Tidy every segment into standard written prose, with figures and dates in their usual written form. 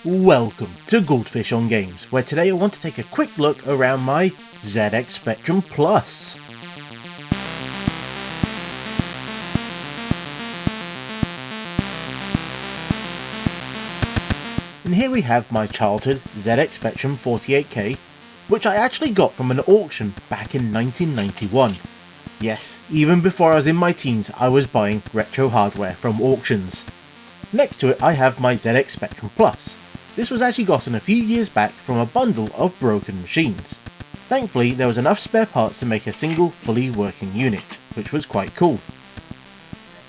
Welcome to Goldfish on Games, where today I want to take a quick look around my ZX Spectrum Plus. And here we have my childhood ZX Spectrum 48K, which I actually got from an auction back in 1991. Yes, even before I was in my teens I was buying retro hardware from auctions. Next to it I have my ZX Spectrum Plus. This was actually gotten a few years back from a bundle of broken machines. Thankfully there was enough spare parts to make a single fully working unit, which was quite cool.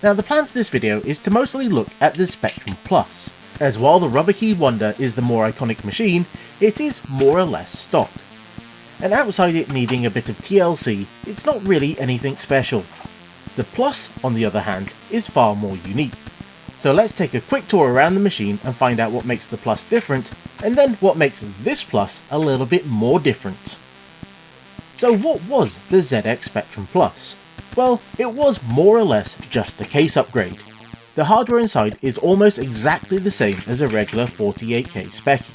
Now the plan for this video is to mostly look at the Spectrum Plus, as while the Rubber Keyed Wonder is the more iconic machine, it is more or less stock. And outside it needing a bit of TLC, it's not really anything special. The Plus, on the other hand, is far more unique. So let's take a quick tour around the machine and find out what makes the Plus different, and then what makes this Plus a little bit more different. So what was the ZX Spectrum Plus? Well, it was more or less just a case upgrade. The hardware inside is almost exactly the same as a regular 48K Speccy.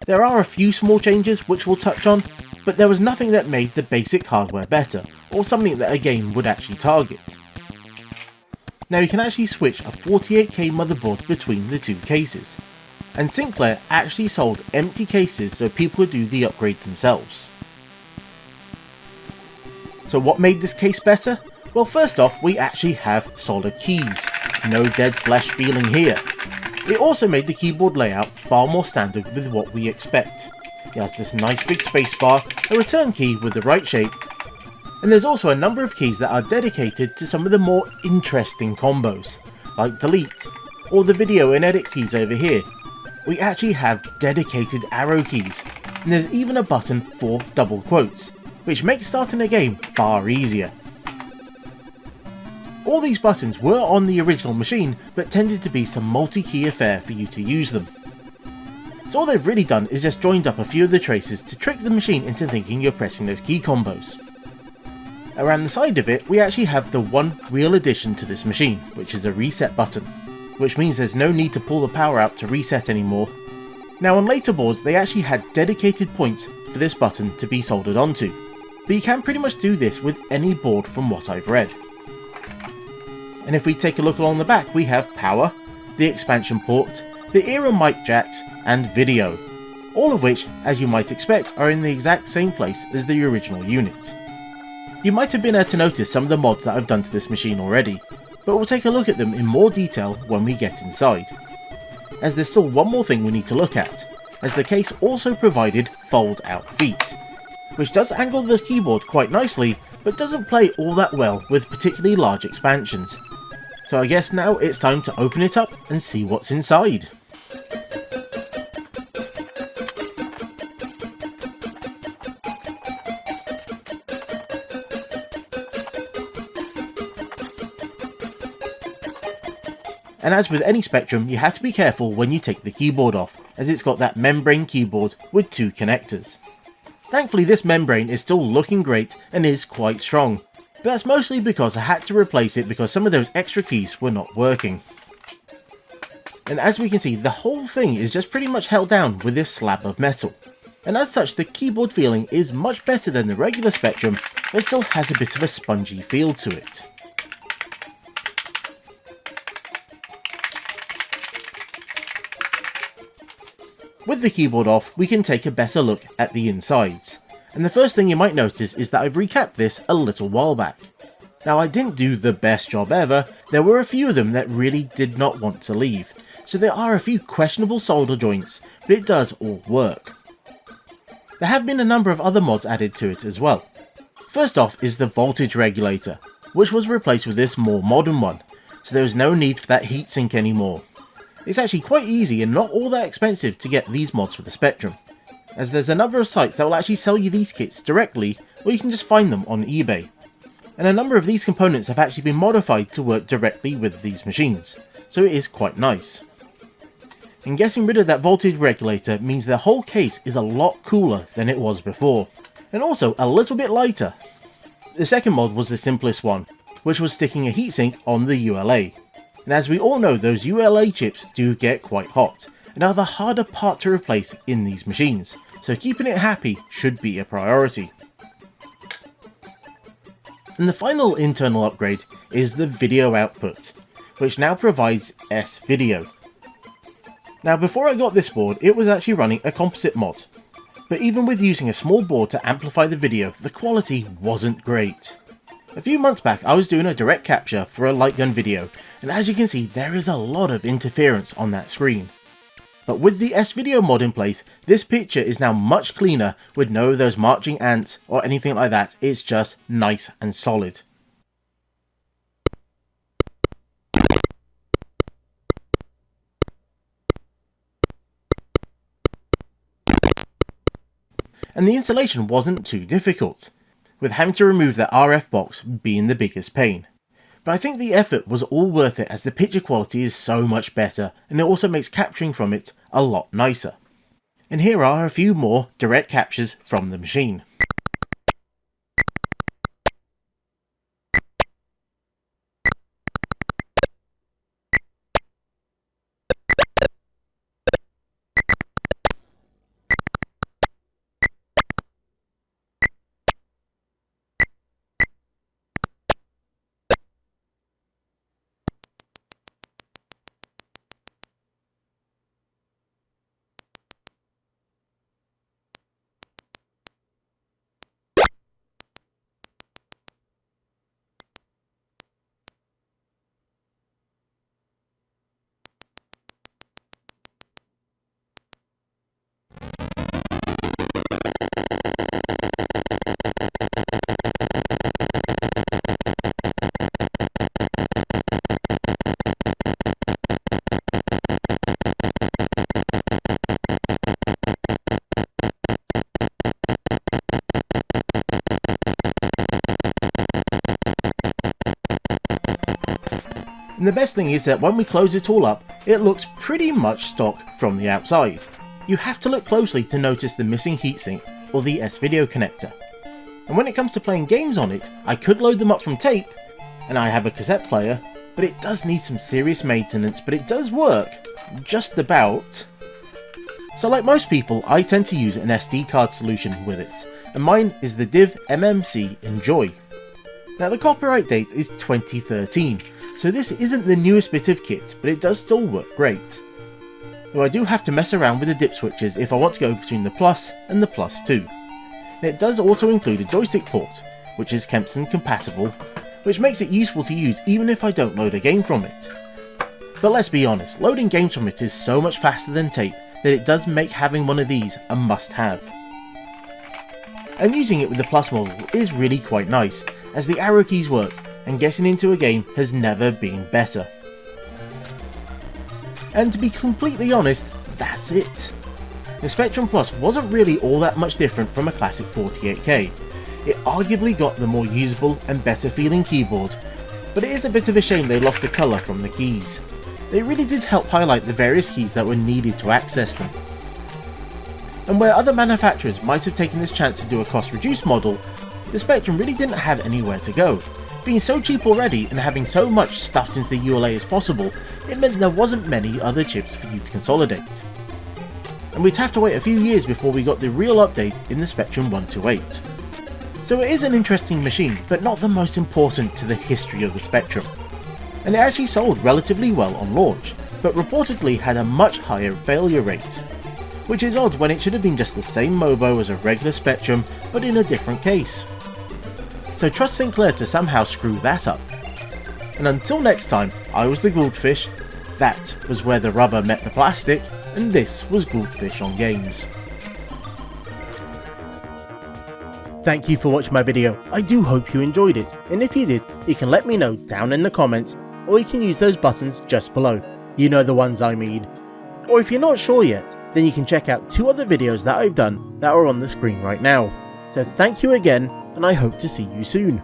There are a few small changes which we'll touch on, but there was nothing that made the basic hardware better, or something that a game would actually target. Now you can actually switch a 48K motherboard between the two cases, and Sinclair actually sold empty cases so people could do the upgrade themselves. So what made this case better? Well, first off, we actually have solid keys. No dead flesh feeling here. It also made the keyboard layout far more standard with what we expect. It has this nice big spacebar, a return key with the right shape, and there's also a number of keys that are dedicated to some of the more interesting combos, like delete, or the video and edit keys over here. We actually have dedicated arrow keys, and there's even a button for double quotes, which makes starting a game far easier. All these buttons were on the original machine, but tended to be some multi-key affair for you to use them. So all they've really done is just joined up a few of the traces to trick the machine into thinking you're pressing those key combos. Around the side of it, we actually have the one real addition to this machine, which is a reset button, which means there's no need to pull the power out to reset anymore. Now on later boards they actually had dedicated points for this button to be soldered onto, but you can pretty much do this with any board from what I've read. And if we take a look along the back, we have power, the expansion port, the era mic jacks, and video, all of which, as you might expect, are in the exact same place as the original unit. You might have been able to notice some of the mods that I've done to this machine already, but we'll take a look at them in more detail when we get inside. As there's still one more thing we need to look at, as the case also provided fold out feet, which does angle the keyboard quite nicely, but doesn't play all that well with particularly large expansions. So I guess now it's time to open it up and see what's inside. And as with any Spectrum, you have to be careful when you take the keyboard off, as it's got that membrane keyboard with two connectors. Thankfully this membrane is still looking great and is quite strong, but that's mostly because I had to replace it because some of those extra keys were not working. And as we can see, the whole thing is just pretty much held down with this slab of metal. And as such, the keyboard feeling is much better than the regular Spectrum, but still has a bit of a spongy feel to it. With the keyboard off, we can take a better look at the insides. And the first thing you might notice is that I've recapped this a little while back. Now I didn't do the best job ever, there were a few of them that really did not want to leave, so there are a few questionable solder joints, but it does all work. There have been a number of other mods added to it as well. First off is the voltage regulator, which was replaced with this more modern one, so there is no need for that heatsink anymore. It's actually quite easy and not all that expensive to get these mods for the Spectrum, as there's a number of sites that will actually sell you these kits directly, or you can just find them on eBay. And a number of these components have actually been modified to work directly with these machines, so it is quite nice. And getting rid of that voltage regulator means the whole case is a lot cooler than it was before, and also a little bit lighter. The second mod was the simplest one, which was sticking a heatsink on the ULA. And as we all know, those ULA chips do get quite hot, and are the harder part to replace in these machines, so keeping it happy should be a priority. And the final internal upgrade is the video output, which now provides S-Video. Now before I got this board, it was actually running a composite mod, but even with using a small board to amplify the video, the quality wasn't great. A few months back I was doing a direct capture for a light gun video, and as you can see there is a lot of interference on that screen. But with the S-Video mod in place, this picture is now much cleaner with no of those marching ants or anything like that. It's just nice and solid. And the installation wasn't too difficult, with having to remove that RF box being the biggest pain. But I think the effort was all worth it as the picture quality is so much better, and it also makes capturing from it a lot nicer. And here are a few more direct captures from the machine. And the best thing is that when we close it all up, it looks pretty much stock from the outside. You have to look closely to notice the missing heatsink or the S-Video connector. And when it comes to playing games on it, I could load them up from tape, and I have a cassette player, but it does need some serious maintenance, but it does work, just about. So like most people, I tend to use an SD card solution with it, and mine is the Div MMC Enjoy. Now the copyright date is 2013, so this isn't the newest bit of kit, but it does still work great. Though I do have to mess around with the dip switches if I want to go between the Plus and the Plus 2. And it does also include a joystick port, which is Kempson compatible, which makes it useful to use even if I don't load a game from it. But let's be honest, loading games from it is so much faster than tape that it does make having one of these a must-have. And using it with the Plus model is really quite nice, as the arrow keys work, and getting into a game has never been better. And to be completely honest, that's it. The Spectrum Plus wasn't really all that much different from a classic 48K. It arguably got the more usable and better feeling keyboard, but it is a bit of a shame they lost the colour from the keys. They really did help highlight the various keys that were needed to access them. And where other manufacturers might have taken this chance to do a cost reduced model, the Spectrum really didn't have anywhere to go. Being so cheap already and having so much stuffed into the ULA as possible, it meant there wasn't many other chips for you to consolidate. And we'd have to wait a few years before we got the real update in the Spectrum 128. So it is an interesting machine, but not the most important to the history of the Spectrum. And it actually sold relatively well on launch, but reportedly had a much higher failure rate. Which is odd when it should have been just the same MOBO as a regular Spectrum, but in a different case. So trust Sinclair to somehow screw that up. And until next time, I was the Gouldfish, that was where the rubber met the plastic, and this was Gouldfish on Games. Thank you for watching my video, I do hope you enjoyed it, and if you did, you can let me know down in the comments, or you can use those buttons just below, you know the ones I mean. Or if you're not sure yet, then you can check out 2 other videos that I've done that are on the screen right now. So thank you again, and I hope to see you soon.